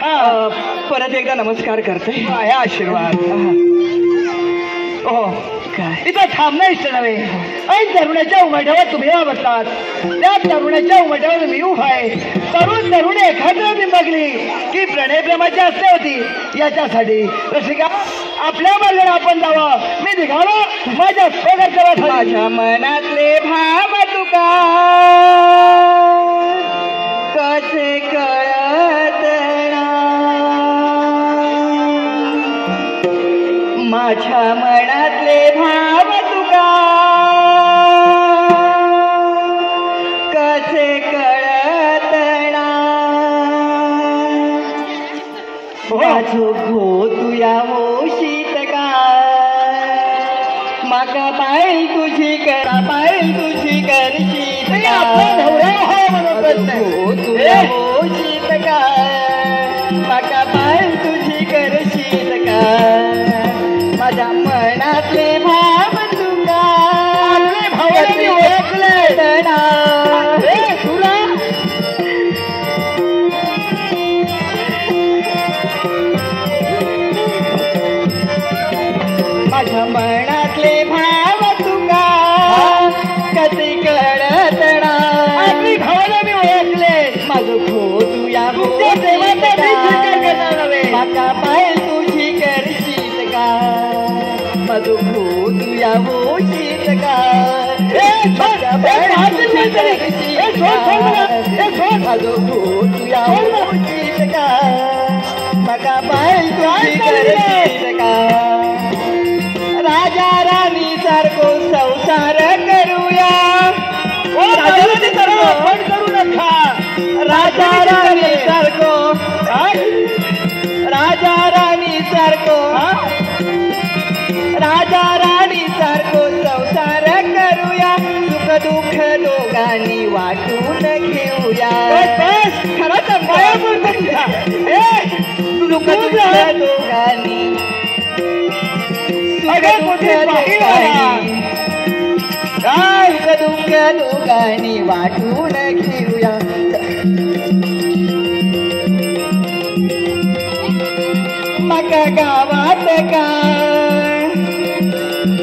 परत एकदा नमस्कार करते. आहे आशीर्वाद. हो काय इथं थांबणं इष्ट नव्हे. ऐन तरुणाच्या उमट्यावर तुम्ही बसतात, त्या तरुणाच्या उमट्यावर मी उभा आहे. तरुण एखाद्या बिंबगली की प्रणय प्रेमाची असते होती. याच्यासाठी रसिका आपल्या मार्गाने आपण जावं. मी निघालो माझ्या स्वघरच्या. माझ्या मनातले भाव तुका कसे कळत ना. माझ्या मनातले भाव तुका कसे कळत ना. माझो घो तुया मोशीत का. माका पायल तुझी करा पायल तुझी करशीत का. तुया मोशीत का. माका पायल तुझी करशीत का. माझ्या मनातले भाव तुका कसे ओळखले ना. माझ्या मनातले भाव तुका कसे कळत ना. आपली भावना मी ओळखले. माझं खो तुया माका पायल तुझी करशीत का. माझं खो तुया मोशीत का. माझं खो तुया मोशीत का. माका पायल तुझी करशीत का. राजा राणी सारखो संसार करूया. पण करू नका. राजा राणी सारखो राजा राणी सारखो राजा राणी सारखो संसार करूया. सुख दुःख दोघांनी वाटून घेऊया. खरंच सुख दुःख दोघांनी दुःख दोघांनी वाटून घेऊया. मका गावात का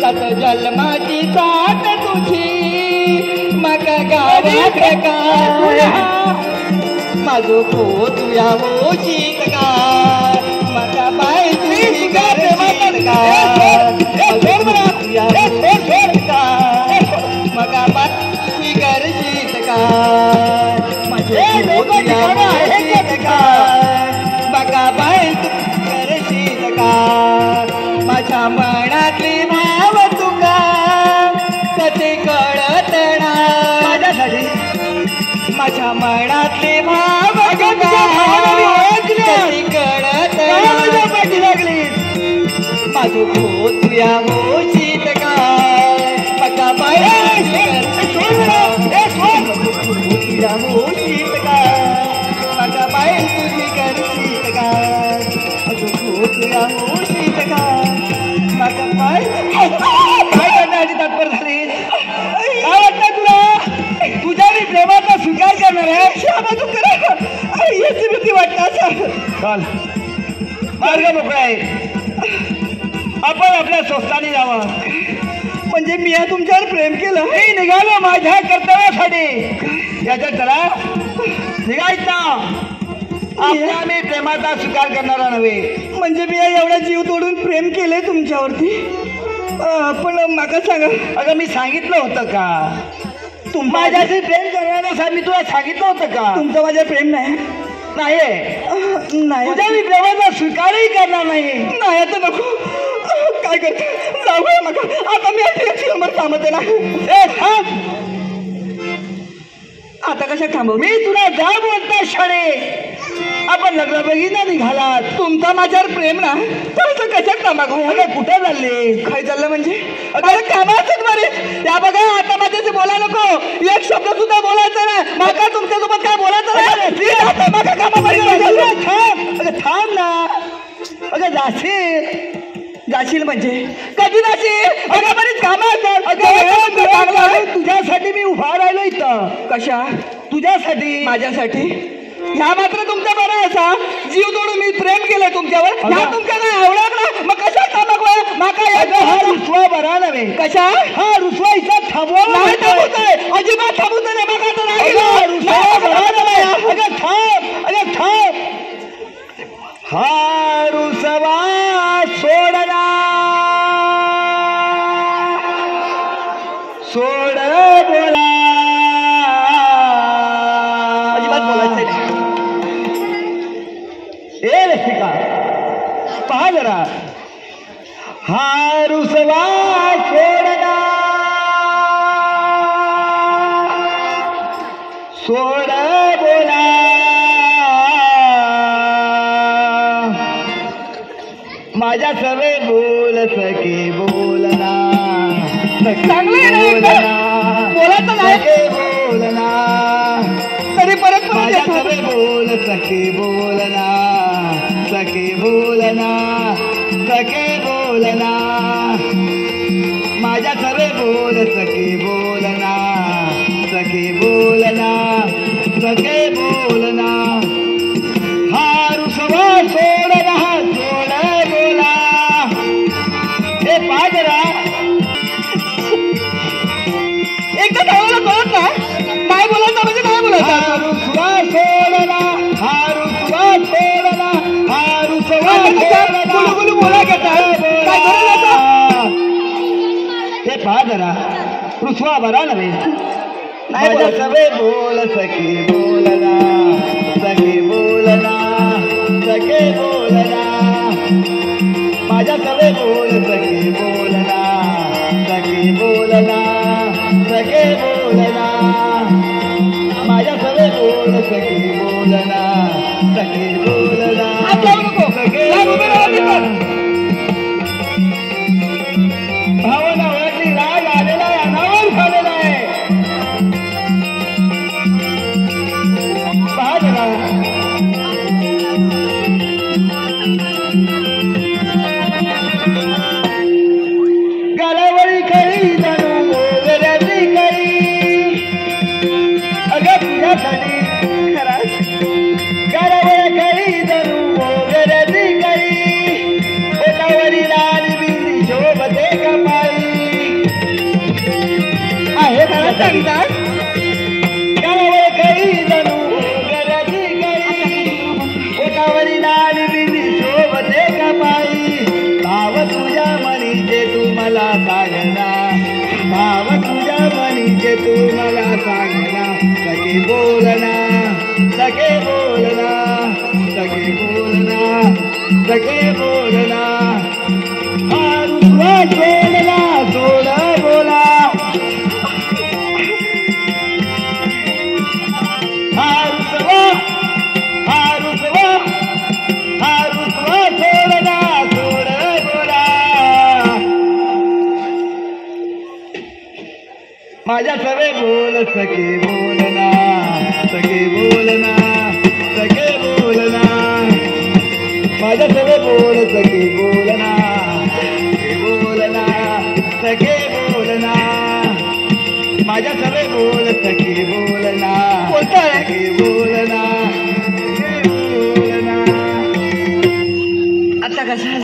कत जन्माची साथ तुझी. मका गावात का माझो खो तुया मोशीत का. मका पाय तुझी करशीत का. तुया मोशीत का. मका पाय तुझी करशीत का. माझे खो तुया मोशीत का. मका पाय तुझी करशीत का. माझ्या मनातले भाव तुका कसे कळत ना. माझ्यासाठी माझ्या मनातले भाव कसे कळत पाठी लागली. माझो खो तुया मोशीत का. मका पायल तुया मोशीत का. मका पायल तुझी करशीत का. माझो खो तुया मोशीत का. मका पायल काय करण्यासाठी तत्पर झाली. काय वाटतं तुला. तुझ्या मी प्रेमाचा स्वीकार करणार आहे. श्यामा तू करा याची भीती वाटतं. चाल मार्ग मोकळा आहे. आपण आपल्या स्वस्तानी जावं. म्हणजे मी तुमच्यावर प्रेम केलं. मी निघालो माझ्या कर्तव्यासाठी. याच्यात चला निघायचं. आपल्या मी प्रेमाचा स्वीकार करणारा नव्हे. म्हणजे मी एवढा जीव तोडून प्रेम केलंय तुमच्यावरती. पण माका सांगा. अगं मी सांगितलं होतं का माझ्याशी प्रेम करण्याला. मी तुला सांगितलं होतं का तुमचं माझ्या प्रेम नाही. नाही तुझ्या मी प्रेमाचा स्वीकारही करणार नाही. नाही आता नको. काय करते जाऊया मका. आता मी थांबते ना. आता कशा थांबव. मी तुला जा बोलता क्षणे आपण लग्न बघितलं निघालात. तुमचा माझ्यावर प्रेम ना तर कशात कामा अगं कुठे चालले. काय चाललं म्हणजे अगं कामाच बरे. त्या बघा आता माझ्याशी बोला नको. एक शब्द सुद्धा बोलायचा नाही. माका तुमच्यासोबत काय बोलायचं नाही. थांब ना. अगं जाशील म्हणजे कधी जाशील. अगं बरीच कामं. तुझ्यासाठी मी उभा राहिलो इथं. कशा तुझ्यासाठी. माझ्यासाठी ह्या मात्र तुमच्या बरं असा जीव तोडून मी प्रेम केलंय तुमच्यावर ह्या तुमच्या नाही आवडत मग कशा थांबवा माका हा रुसवा बरा नव्हे कशा हा रुसवा इथं थांबवा नाही थांबवतोय अजिबात थांबवत नाही मग आता नाही रुसवा बरा नव्हे अगं थांब अगं थांब हा रुसवा सोडला सोड बोला अजिबात बोलायचं नाही. ए रसिका पहा जरा हा रुसवा सोडला सोड बोला माझ्या सवे बोल सके बोलना चांगलं आहे ना एकदम. बोलायचं नाही. सखे बोलना तरी परत माझ्या परत सवे बोल सखे बोलना सखे बोलना सखे बोलना माझ्या सवे बोल सखे बोलना सखे बोलना सखे बोलना हा रुसवा सोडना सोड बोला हे पाजरा एकदा थांबवलं कळत नाही बोलायचं म्हणजे नाही बोलायचं हा रुसवा सोडला हा रुसवा सोडला हा रुसवा सोडला गुलगुलू बोला घेता काय करू नका. हे पहा जरा रुसवा बरा नव्हे नाही माझ्या बोलायचं. सवे बोल सखे बोलना सखे बोलना सखे बोलना माझ्या सवे बोल सखे बोलना सखे बोलना सखे बोलना माझ्या सवे बोल सखे बोलना सखे बोलना हात लावू नको. सखे लाव, उभे राहा तिथं. भावना ओळखली राग आलेला आहे अनावर झालेला आहे पहा जरा गलावळी कळी जणू मोगऱ्याची कळी अगं तुझ्यासाठी खराच गलावळ कळी जणू मोगऱ्याची कळी ओटावरी लाल बिंदी शोभते कपाळी आहे मला सांगतात गलावळ कळी जणू मोगऱ्याची कळी ओटावरी लाल बिंदी शोभते कपाळी भाव तुझ्या मनीचे तू मला सांगना भाव तुझ्या मनीचे तू मला सांगना सखे बोलना सखे बोलना सखे बोलना सखे बोलना हा रुसवा सोडला सोड बोला हा रुसवा हा रुसवा हा रुसवा सोडला सोड बोला माझ्या सवे बोल सखे बोलना सखे बोलना सखे बोलना माझ्या सवे बोल सखे बोलना सखे बोलना सखे बोलना माझ्या सवे बोल सखे बोलना बोलतोय. सखे बोलना सखे बोलना आता कसं